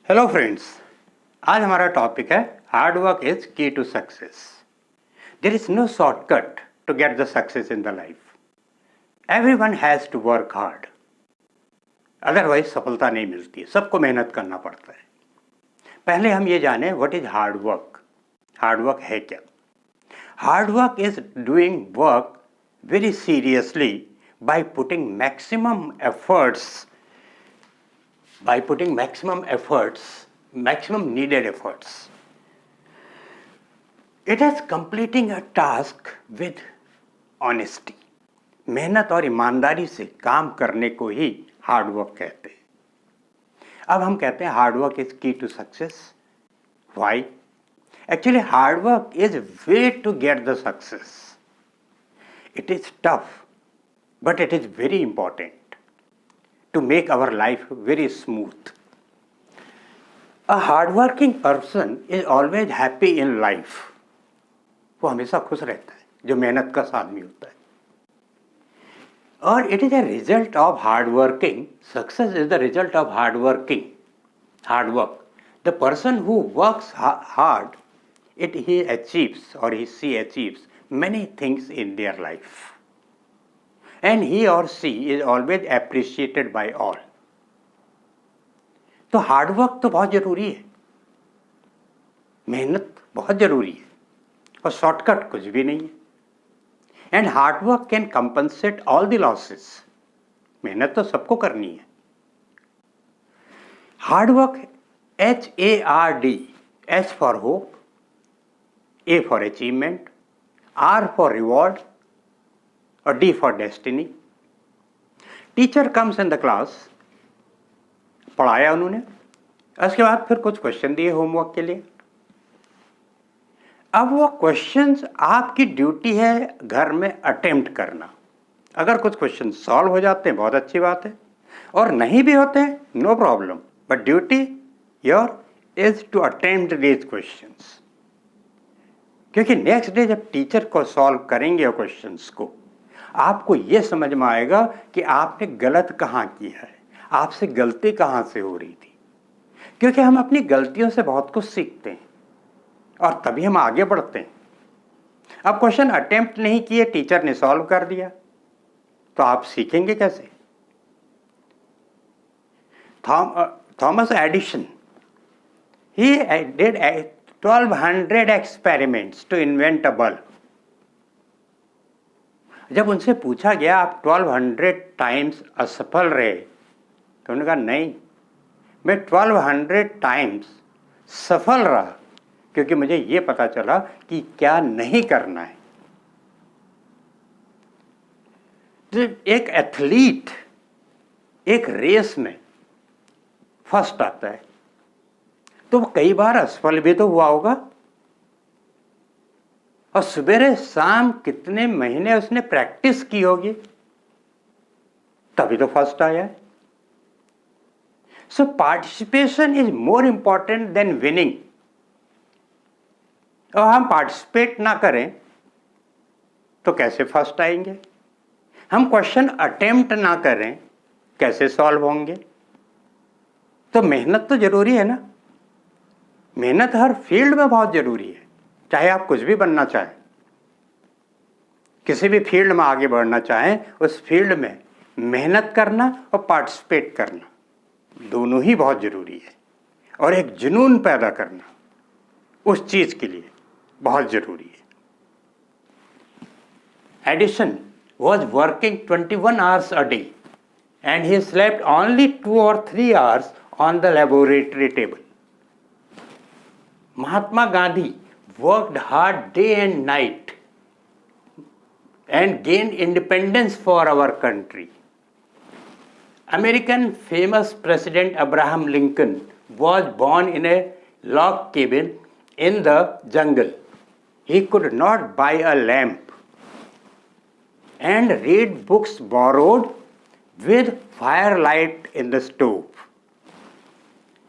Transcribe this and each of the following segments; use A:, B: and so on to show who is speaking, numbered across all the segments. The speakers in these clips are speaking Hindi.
A: हेलो फ्रेंड्स, आज हमारा टॉपिक है hard work is key to success. There is no shortcut to get the success in the life. Everyone has to work hard, otherwise सफलता नहीं मिलती है। सबको मेहनत करना पड़ता है। पहले हम ये जानें what is hard work. Hard work है क्या? Hard work is doing work very seriously by putting maximum maximum needed efforts. It is completing a task with honesty. मेहनत और ईमानदारी से काम करने को ही हार्ड वर्क कहते हैं। अब हम कहते हैं hard work is key to success. Why? Actually hard work is way to get the success. It is tough, but it is very important to make our life very smooth. A hardworking person is always happy in life. वो हमेशा खुश रहता है, जो मेहनत का आदमी होता है। और it is a result of hard working. Success is the result of hard work. The person who works hard, he achieves or she achieves many things in their life, and he or she is always appreciated by all. तो हार्ड वर्क तो बहुत जरूरी है, मेहनत बहुत जरूरी है, और शॉर्टकट कुछ भी नहीं है। And hard work can compensate all the losses. मेहनत तो सबको करनी है। Hard work HARD, H for hope, A for achievement, R for reward, or D for destiny. Teacher comes in the class, पढ़ाया उन्होंने, उसके बाद फिर कुछ क्वेश्चन दिए होमवर्क के लिए। अब वो क्वेश्चंस आपकी ड्यूटी है घर में अटेम्प्ट करना। अगर कुछ क्वेश्चन सॉल्व हो जाते हैं बहुत अच्छी बात है, और नहीं भी होते हैं no problem, but duty your is to attempt these questions. क्योंकि नेक्स्ट डे जब टीचर को सॉल्व करेंगे वो क्वेश्चंस को, आपको ये समझ में आएगा कि आपने गलत कहाँ किया है, आपसे गलती कहाँ से हो रही थी। क्योंकि हम अपनी गलतियों से बहुत कुछ सीखते हैं और तभी हम आगे बढ़ते हैं। अब क्वेश्चन अटेम्प्ट नहीं किए, टीचर ने सॉल्व कर दिया, तो आप सीखेंगे कैसे? Thomas Edison, he did 1200 experiments to invent a bulb. जब उनसे पूछा गया आप 1200 टाइम्स असफल रहे, तो उन्होंने कहा नहीं, मैं 1200 टाइम्स सफल रहा, क्योंकि मुझे ये पता चला कि क्या नहीं करना है। जब एक एथलीट एक रेस में फर्स्ट आता है तो वो कई बार असफल भी तो हुआ होगा, और सवेरे शाम कितने महीने उसने प्रैक्टिस की होगी, तभी तो फर्स्ट आया है। So participation is more important than winning. और हम पार्टिसिपेट ना करें तो कैसे फर्स्ट आएंगे? हम क्वेश्चन अटेम्प्ट ना करें कैसे सॉल्व होंगे? तो मेहनत तो जरूरी है ना। मेहनत हर फील्ड में बहुत जरूरी है। चाहे आप कुछ भी बनना चाहें, किसी भी फील्ड में आगे बढ़ना चाहें, उस फील्ड में मेहनत करना और पार्टिसिपेट करना दोनों ही बहुत जरूरी है। और एक जुनून पैदा करना उस चीज के लिए बहुत जरूरी है। Edison was working 21 hours a day and he slept only 2 or 3 hours on the laboratory table. Mahatma Gandhi worked hard day and night and gained independence for our country. American famous President Abraham Lincoln was born in a log cabin in the jungle. He could not buy a lamp and read books borrowed with firelight in the stove.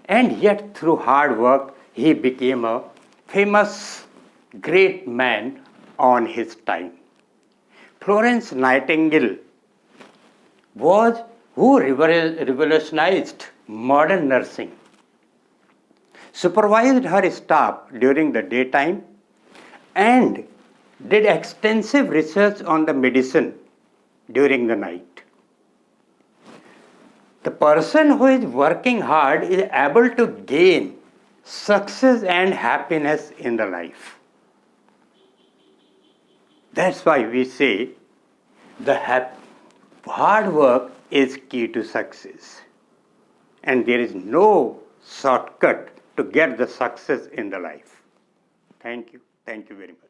A: And yet through hard work he became a famous great man on his time. Florence Nightingale was who revolutionized modern nursing. supervised her staff during the daytime, and did extensive research on the medicine during the night. The person who is working hard is able to gain success and happiness in the life. That's why we say hard work is key to success. And there is no shortcut to get the success in the life. Thank you. Thank you very much.